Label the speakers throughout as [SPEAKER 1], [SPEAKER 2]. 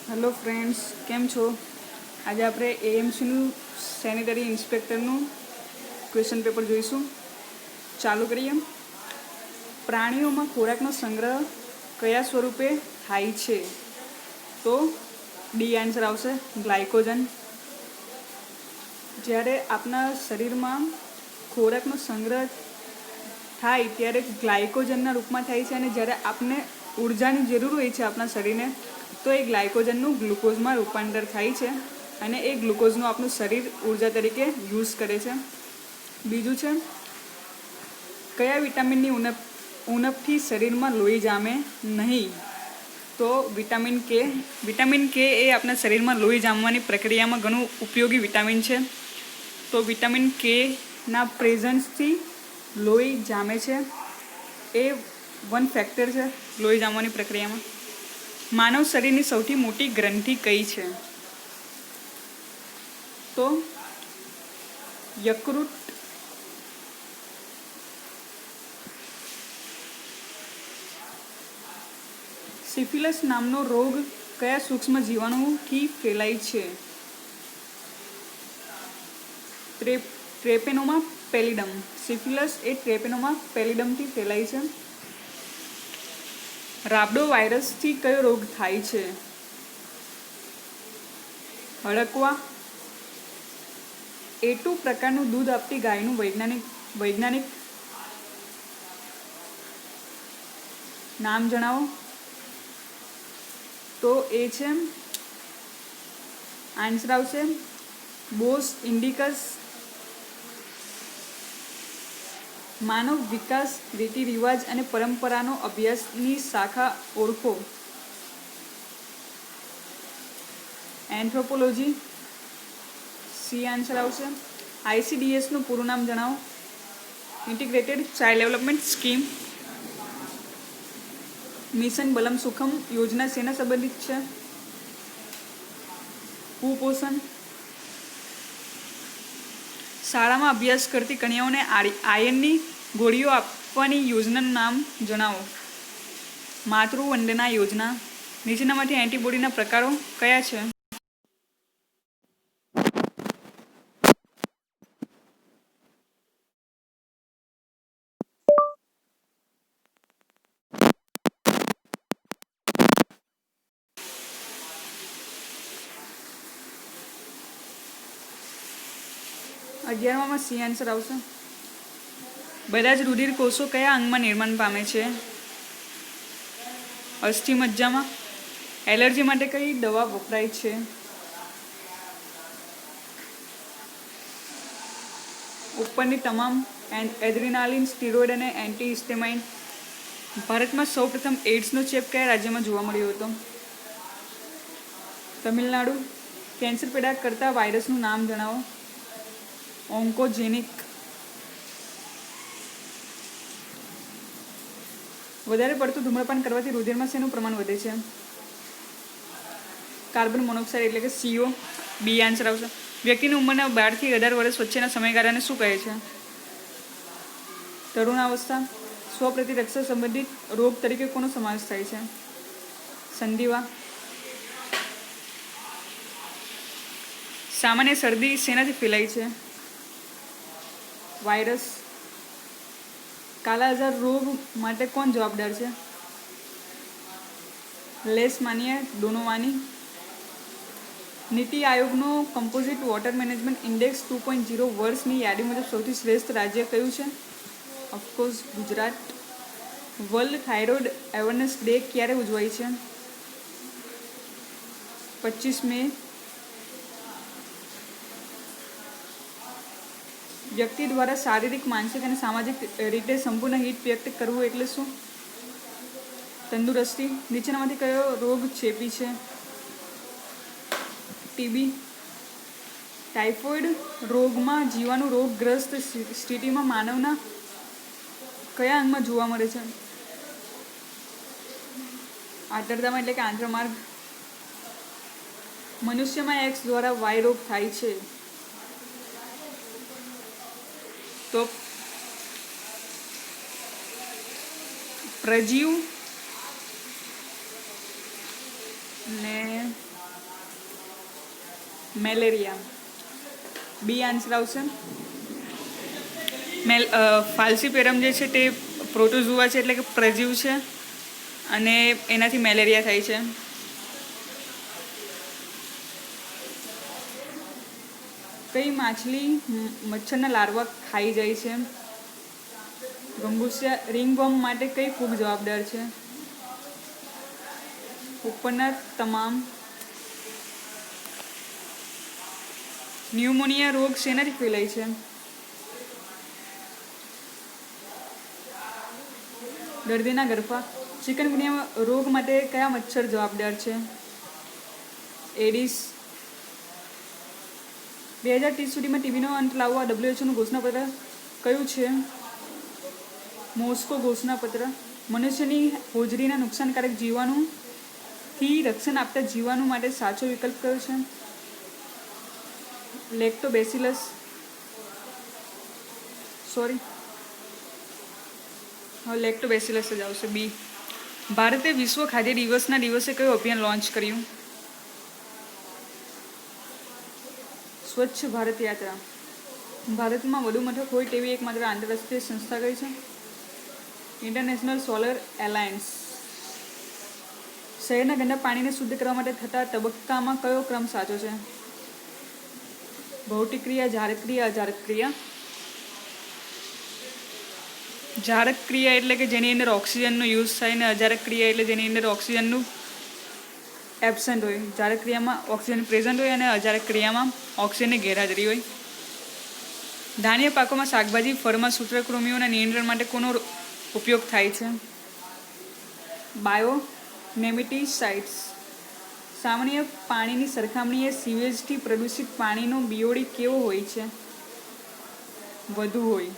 [SPEAKER 1] Hello friends, કેમ છો? આજે આપણે એએમસીનું સેનિટરી ઇન્સ્પેક્ટરનું ક્વેશ્ચન પેપર જોઈશું. ચાલુ કરીએ. પ્રાણીઓમાં ખોરાકનો સંગ્રહ કયા સ્વરૂપે થાય છે? તો ડી આન્સર આવશે, ગ્લાયકોજન. જ્યારે આપણા શરીરમાં ખોરાકનો સંગ્રહ થાય ત્યારે ગ્લાયકોજનના રૂપમાં થાય છે, અને જ્યારે આપણે ઉર્જાની જરૂર હોય છે આપણા શરીરને, તો એ ગ્લાયકોજનનું ગ્લુકોઝમાં રૂપાંતર થાય છે, અને એ ગ્લુકોઝનું આપણું શરીર ઉર્જા તરીકે યુઝ કરે છે. બીજું છે, કયા વિટામિનની ઉણપથી શરીરમાં લોહી જામે નહીં? તો વિટામિન કે. વિટામિન કે એ આપણા શરીરમાં લોહી જામવાની પ્રક્રિયામાં ઘણું ઉપયોગી વિટામિન છે. તો વિટામિન કેના પ્રેઝન્સથી લોહી જામે છે. એ વન ફેક્ટર છે લોહી જામવાની પ્રક્રિયામાં. માનવ શરીરની સૌથી મોટી ગ્રંથિ કઈ છે? તો યકૃત. સિફિલિસ નામનો રોગ કયા સૂક્ષ્મ જીવાણુથી ફેલાય છે? ટ્રેપેનોમા પેલિડમ. સિફિલિસ એ ટ્રેપેનોમા પેલિડમથી ફેલાય છે. રાબડો વાયરસથી કયો રોગ થાય છે? હડકવા. A2 પ્રકારનું દૂધ આપતી ગાયનું વૈજ્ઞાનિક નામ જણાવો. તો એ છે, આન્સર આવશે બોસ ઇન્ડિકસ. માનવ વિકાસ, રીતિ રિવાજ અને પરંપરાનો અભ્યાસની શાખા ઓળખો. એન્થ્રોપોલોજી. સી આન્સર આવશે. ICDSનું પૂરું નામ જણાવો. Integrated Child Development Scheme. Mission Balam Sukham યોજના શેના સંબંધિત છે? કુપોષણ. શાળામાં અભ્યાસ કરતી કન્યાઓને આયર્નની ગોળીઓ આપવાની યોજનાનું નામ જણાવો. માતૃવંદના યોજના. નીચેનામાંથી એન્ટીબોડીના પ્રકારો કયા છે? અગિયારમાં સી આન્સર આવશે. બધા જ રુધિર કોષો કયા અંગમાં નિર્માણ પામે છે? અસ્થિ મજ્જામાં. એલર્જી માટે કઈ દવા વપરાય છે? ઉપરની તમામ એડ્રીનાલિન, સ્ટીરોઇડ અને એન્ટીહિસ્ટેમાઇન. ભારતમાં સૌપ્રથમ એઇડ્સનો ચેપ કયા રાજ્યમાં જોવા મળ્યો હતો? તમિલનાડુ. કેન્સર પેદા કરતા વાયરસનું નામ જણાવો. ઓન્કોજેનિક. વધારે પડતું ધૂમ્રપાન કરવાથી રુધિરમાં શેનું પ્રમાણ વધે છે? કાર્બન મોનોક્સાઇડ એટલે કે CO. બી આન્સર આવશે. વ્યક્તિની ઉંમરના 12 થી 18 વર્ષ વચ્ચેના સમયગાળાને શું કહે છે? તરુણાવસ્થા. સ્વપ્રતિરક્ષા સંબંધિત રોગ તરીકે કોનો સમાવેશ થાય છે? સંધિવા. સામાન્ય શરદી શેનાથી ફેલાય છે? વાયરસ. કાલાજાર રોગ માટે કોણ જવાબદાર છે? લેશમાનિયા ડોનોવાની. નીતિ આયોગનો કમ્પોઝિટ વોટર મેનેજમેન્ટ ઇન્ડેક્સ 2.0 વર્ષની યાદી મુજબ સૌથી શ્રેષ્ઠ રાજ્ય કયું છે? Of course Gujarat. World thyroid awareness day ક્યારે ઉજવાય છે? 25 મે. વ્યક્તિ દ્વારા શારીરિક, માનસિક અને સામાજિક રીતે સંપૂર્ણ હિત વ્યક્ત કરવું એટલે શું? તંદુરસ્તી. નીચેનામાંથી કયો રોગ ચેપી છે? ટીબી. ટાઇફોઇડ રોગમાં જીવાણુ રોગગ્રસ્ત સ્થિતિમાં માનવના કયા અંગમાં જોવા મળે છે? આંતરડામાં એટલે કે આંત્રમાર્ગ. મનુષ્યમાં એક્સ દ્વારા વાય રોગ થાય છે. તો પ્રજીવ ને મેલેરિયા. બી આન્સર આવશે. ફાલ્સીપેરમ જે છે તે પ્રોટોઝુઆ છે, એટલે કે પ્રજીવ છે, અને એનાથી મેલેરિયા થાય છે. કઈ માછલી મચ્છરના લાર્વા ખાઈ જાય છે? ગંબુસિયા. રિંગવર્મ માટે કઈ ફૂગ જવાબદાર છે? ઉપરના તમામ. ન્યુમોનિયા રોગ શેનાથી ફેલાય છે? દર્દીના ગર્ભા. ચિકનગુનિયા રોગ માટે કયા મચ્છર જવાબદાર છે? એડિસ. 2030 સુધીમાં ટીબીનો અંત લાવવા WHOનું ઘોષણાપત્ર કયું છે? મોસ્કો ઘોષણાપત્ર. મનુષ્યની હોજરીના નુકસાનકારક જીવાણુથી રક્ષણ આપતા જીવાણુ માટે સાચો વિકલ્પ કયો છે? લેક્ટોબેસિલસ. લેક્ટોબેસિલસ જ આવશે. બી. ભારતે વિશ્વ ખાદ્ય દિવસના દિવસે કયું અભિયાન લોન્ચ કર્યું? સ્વચ્છ ભારત યાત્રા. ભારતમાં વધુ મથક હોય તેવી એકમાત્ર આંતરરાષ્ટ્રીય સંસ્થા કઈ છે? International solar alliance. શહેરના ગંદા પાણીને શુદ્ધ કરવા માટે થતા તબક્કામાં કયો ક્રમ સાચો છે? ભૌતિક ક્રિયા, જારક ક્રિયા, અજારક ક્રિયા. જારક ક્રિયા એટલે કે જેની અંદર ઓક્સિજનનો યુઝ થાય, ને અજારક ક્રિયા એટલે જેની અંદર ઓક્સિજનનું એબસન્ટ હોય. જારક ક્રિયામાં ઓક્સિજન પ્રેઝન્ટ હોય અને અજારક ક્રિયામાં ઓક્સિજનની ગેરહાજરી હોય. ધાન્ય પાકોમાં શાકભાજી, ફળમાં સૂત્રકૃમિઓના નિયંત્રણ માટે કોનો ઉપયોગ થાય છે? બાયોનેમેટીસાઇડ્સ. સામાન્ય પાણીની સરખામણીએ સીવેજથી પ્રદૂષિત પાણીનો બીઓડી કેવો હોય છે? વધુ હોય.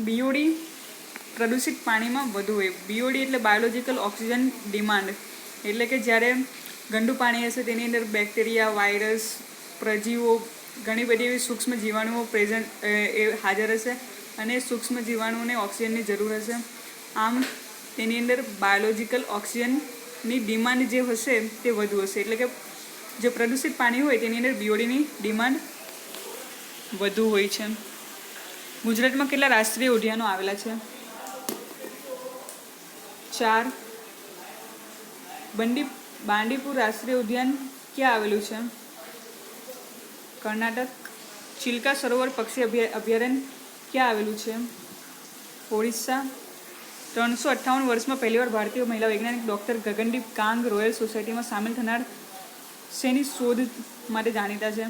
[SPEAKER 1] બીઓડી પ્રદૂષિત પાણીમાં વધુ હોય. બીઓડી એટલે બાયોલોજિકલ ઓક્સિજન ડિમાન્ડ, એટલે કે જ્યારે ગંદુ પાણી હશે તેની અંદર બેક્ટેરિયા, વાયરસ, પ્રજીવો, ઘણી બધી એવી સૂક્ષ્મ જીવાણુઓ હાજર હશે, અને સૂક્ષ્મ જીવાણુઓને ઓક્સિજનની જરૂર હશે. આમ તેની અંદર બાયોલોજિકલ ઓક્સિજનની ડિમાન્ડ જે હશે તે વધુ હશે, એટલે કે જે પ્રદૂષિત પાણી હોય તેની અંદર બીઓડીની ડિમાન્ડ વધુ હોય છે. ગુજરાતમાં કેટલા રાષ્ટ્રીય ઉદ્યાનો આવેલા છે? 4. બાંદીપુર રાષ્ટ્રીય ઉદ્યાન ક્યાં આવેલું છે? કર્ણાટક. ચિલ્કા સરોવર પક્ષી અભયારણ્ય ક્યાં આવેલું છે? ઓડિશા. 358 વર્ષમાં પહેલીવાર ભારતીય મહિલા વૈજ્ઞાનિક ડૉક્ટર ગગનદીપ કાંગ રોયલ સોસાયટીમાં સામેલ થનાર શેની શોધ માટે જાણીતા છે?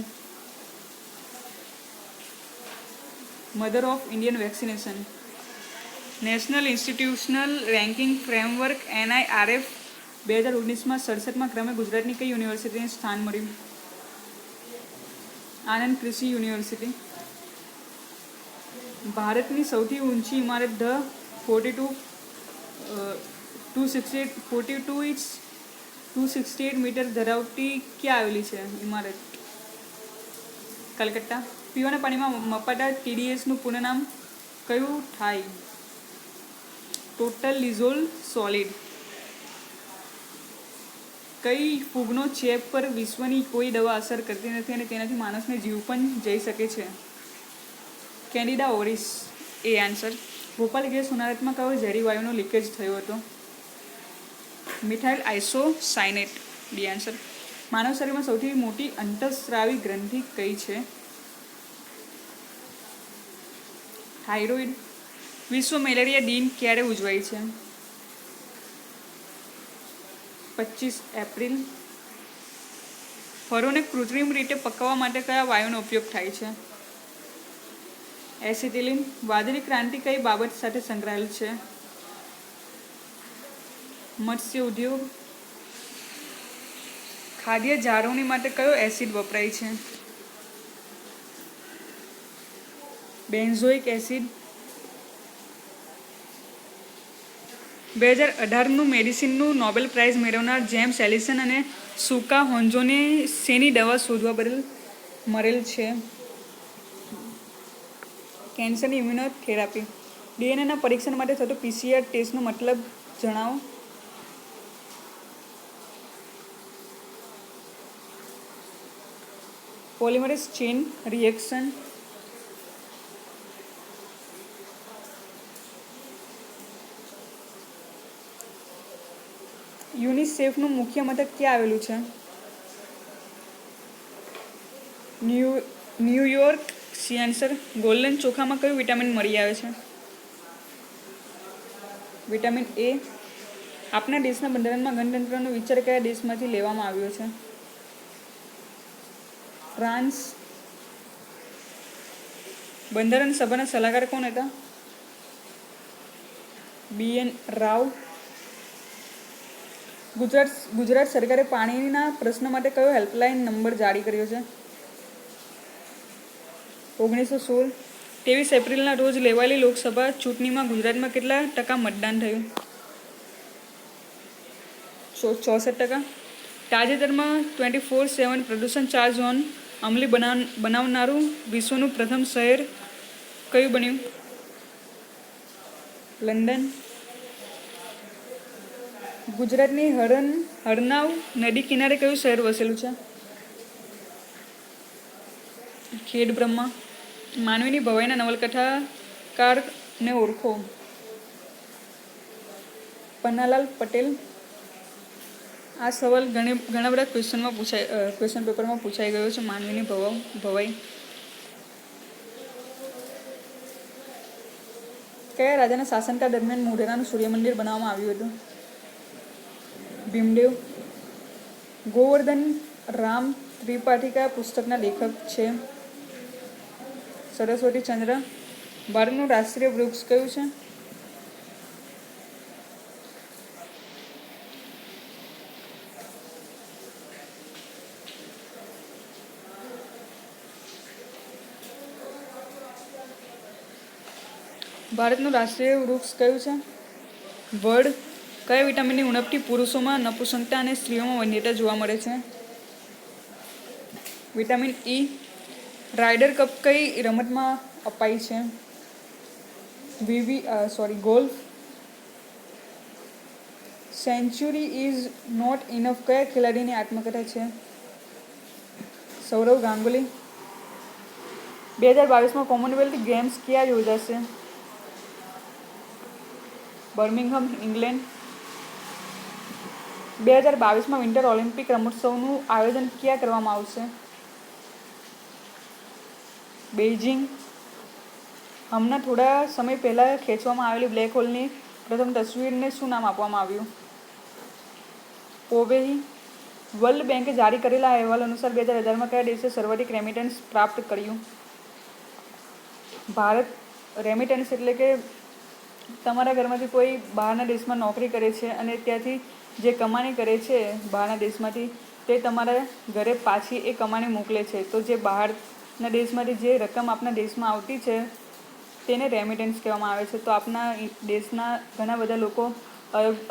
[SPEAKER 1] Mother of Indian vaccination. National institutional ranking framework NIRF 2019માં 67મા ક્રમે ગુજરાતની કઈ યુનિવર્સિટીને સ્થાન મળ્યું? આનંદ કૃષિ યુનિવર્સિટી. ભારતની સૌથી ઊંચી ઇમારત ધ 268 મીટર ધરાવતી ક્યાં આવેલી છે ઇમારત? કલકત્તા. પીવાના પાણીમાં મપાતા TDSનું પૂર્ણ નામ કયું થાય? Total dissolve solid. કઈ ફૂગનો ચેપ પર વિશ્વની કોઈ દવા અસર કરતી નથી અને તેનાથી માણસને જીવ પણ જઈ શકે છે? Candida auris. A answer. Bhopal gas હોનારતમાં કયો ઝેરી વાયુનો લીકેજ થયો હતો? Methyl isocyanate. D answer. માનવ શરીરમાં સૌથી મોટી અંતઃસ્રાવી ગ્રંથિ કઈ છે? થાઇરોઇડ. વિશ્વ મેલેરિયા દિન ક્યારે ઉજવાય છે? 25 એપ્રિલ. ફળોને કૃત્રિમ રીતે પકવવા માટે કયા વાયુનો ઉપયોગ થાય છે? એસિટિલિન. વાદળી ક્રાંતિ કઈ બાબત સાથે સંકળાયેલ છે? મત્સ્ય ઉદ્યોગ. ખાદ્ય જાળવણી માટે કયો એસિડ વપરાય છે? Benzoic acid. 2018નું મેડિસિનનું નોબેલ પ્રાઇઝ મેળવનાર જેમ્સ એલિસન અને સુકા હોન્જોને શેની દવા શોધવા બદલ મળેલ છે? કેન્સરની ઇમ્યુનોથેરાપી. DNAના પરીક્ષણ માટે થતો PCR ટેસ્ટનો મતલબ જણાવો. Polymerase chain reaction. યુનિસેફનું મુખ્ય મથક ક્યાં આવેલું છે? ન્યુયોર્ક. C answer. ગોલ્ડન ચોખામાં કયું વિટામિન મળી આવે છે? Vitamin A. આપણા દેશના બંધારણમાં ગણતંત્રનો વિચાર કયા દેશમાંથી લેવામાં આવ્યો છે? ફ્રાન્સ. બંધારણ સભાના સલાહકાર કોણ હતા? BN રાવ. ગુજરાત સરકારે પાણીના પ્રશ્ન માટે કયો હેલ્પલાઇન નંબર જારી કર્યો છે? 1916. 23 એપ્રિલના રોજ લેવાયેલી લોકસભા ચૂંટણીમાં ગુજરાતમાં કેટલા ટકા મતદાન થયું? 64%. તાજેતરમાં 24/7 પ્રદૂષણ 4 ઝોન અમલી બનાવનારું વિશ્વનું પ્રથમ શહેર કયું બન્યું? લંડન. ગુજરાતની હરનાવ નદી કિનારે કયું શહેર વસેલું છે? ખેડબ્રહ્મા. માનવીની ભવાઈના નવલકથાકારને ઓળખો. પન્નાલાલ પટેલ. આ સવાલ ઘણા બધા ક્વેશ્ચન પેપરમાં પૂછાઈ ગયો છે. માનવીની ભવાઈ. કયા રાજાના શાસનકાળ દરમિયાન મોઢેરાનું સૂર્યમંદિર બનાવવામાં આવ્યું હતું? ભીમદેવ. ગોવર્ધન રામ ત્રિપાઠિકા પુસ્તકના લેખક છે? સરસ્વતી ચંદ્ર. ભારતનું રાષ્ટ્રીય વૃક્ષ કયું છે? ભારતનું રાષ્ટ્રીય વૃક્ષ કયું છે? વડ. કયા વિટામિનની ઉણપથી પુરુષોમાં નપુંસકતા અને સ્ત્રીઓમાં વન્યતા જોવા મળે છે? Vitamin E. રાયડર કપ કઈ રમતમાં અપાય છે? Golf. Century is not enough કયા ખેલાડીની આત્મકથા છે? સૌરવ ગાંગુલી. 2022માં કોમનવેલ્થ ગેમ્સ ક્યાં યોજાશે? Birmingham, England. 2022માં વિન્ટર ઓલિમ્પિક રમતોત્સવનું આયોજન ક્યાં કરવામાં આવશે? બેઇજિંગ. હમણાં થોડા સમય પહેલાં ખેંચવામાં આવેલી બ્લેક હોલની પ્રથમ તસવીરને શું નામ આપવામાં આવ્યું? પોવેહી. વર્લ્ડ બેંકે જારી કરેલા અહેવાલ અનુસાર 2018માં કયા દેશે સર્વાધિક રેમિટન્સ પ્રાપ્ત કર્યું? ભારત. રેમિટન્સ એટલે કે તમારા ઘરમાંથી કોઈ બહારના દેશમાં નોકરી કરે છે અને ત્યાંથી જે કમાણી કરે છે બહારના દેશમાંથી તે તમારા ઘરે પાછી એ કમાણી મોકલે છે. તો જે બહારના દેશમાંથી જે રકમ આપણા દેશમાં આવતી છે તેને રેમિટન્સ કહેવામાં આવે છે. તો આપણા દેશના ઘણા બધા લોકો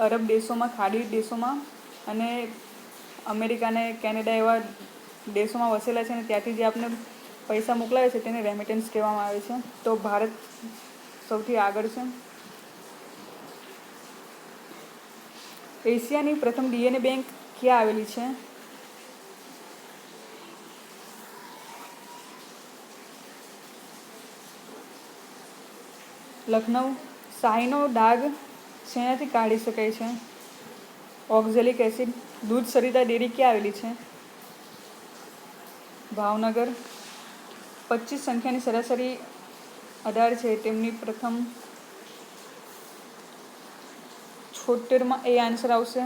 [SPEAKER 1] અરબ દેશોમાં, ખાડી દેશોમાં અને અમેરિકા અને કેનેડા એવા દેશોમાં વસેલા છે અને ત્યાંથી જે આપણે પૈસા મોકલાવે છે તેને રેમિટન્સ કહેવામાં આવે છે. તો ભારત સૌથી આગળ છે. એશિયાની પ્રથમ DNA બેંક ક્યાં આવેલી છે? લખનઉ. શાહીનો ડાઘ શેનાથી કાઢી શકાય છે? Oxalic acid. દૂધ સરિતા ડેરી ક્યાં આવેલી છે? ભાવનગર. 25 સંખ્યાની સરાસરી 18 છે. તેમની પ્રથમ 76માં એ આન્સર આવશે.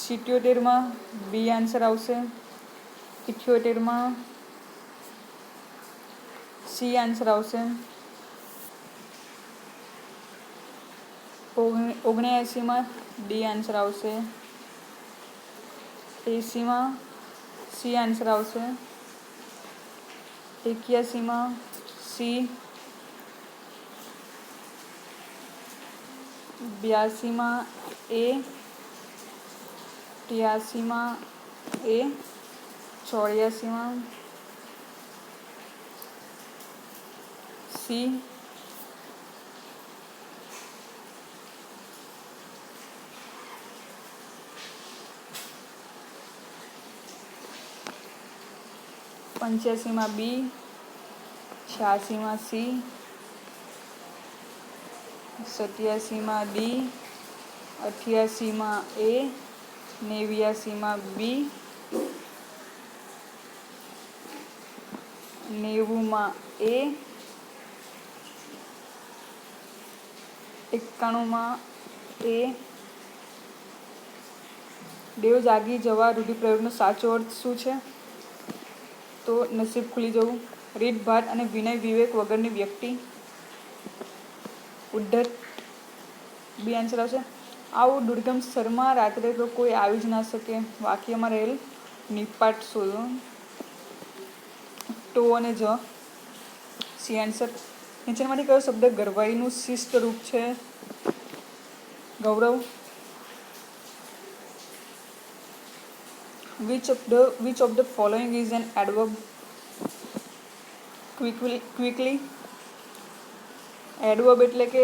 [SPEAKER 1] 77માં બી આન્સર આવશે. 78માં સી આન્સર આવશે. 79માં ડી આન્સર આવશે. 80માં સી આન્સર આવશે. 81માં C. 82માં A. 83માં A. 84માં C. 85 85 B, 86 C, 87 D, 88 A, 89 B, 90 A, 91 A। દેવ જાગી જવા રૂઢિપ્રયોગનો સાચો અર્થ શું છે? તો નસીબ ખુલી જવું, રીતભાત અને વિનય વિવેક વગરની વ્યક્તિ, ઉદ્ધત બી આન્સર આવશે। આવું દુર્ગમ સ્થળમાં રાત્રે તો કોઈ આવી જ ના શકે, વાક્યમાં રહેલ નિપાટ શોધો। ટો અને જ સી આન્સર। નીચેનામાંથી કયો શબ્દ ગરવાઈનું શિસ્ત રૂપ છે? ગૌરવ। Which of the following is an adverb? Quickly. Adverb એટલે કે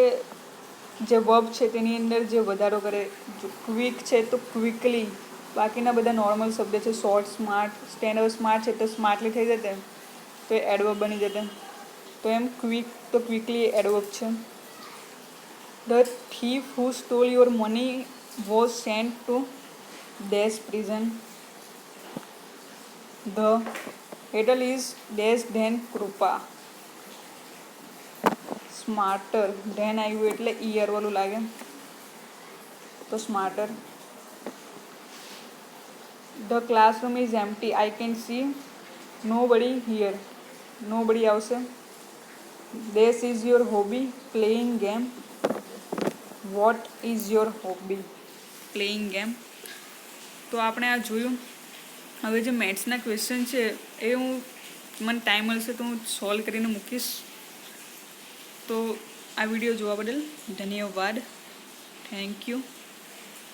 [SPEAKER 1] જે વર્બ છે તેની અંદર જે વધારો કરે, જો ક્વિક છે તો ક્વિકલી, બાકીના બધા નોર્મલ શબ્દ છે, શોર્ટ, સ્માર્ટ, સ્ટેન્ડ સ્માર્ટ છે તો સ્માર્ટલી થઈ જતે તો એ એડવર્બ બની જતે, તો એમ ક્વિક તો ક્વિકલી એડવર્બ છે। The thief who stole your money was sent to dash prison. The title is dash than કૃપા। સ્માર્ટર, ધેન આવ્યું એટલે ઈયર વાળું લાગે તો smarter. The classroom is empty, I can see nobody here, nobody આવશે। This is your hobby, playing game. What is your hobby? Playing game। તો આપણે આ જોયું। હવે જે મેથ્સના ક્વેશ્ચન છે એ મને ટાઈમ મળશે તો હું સોલ્વ કરીને મૂકીશ। તો આ વિડીયો જોવા બદલ ધન્યવાદ, થેન્ક યુ।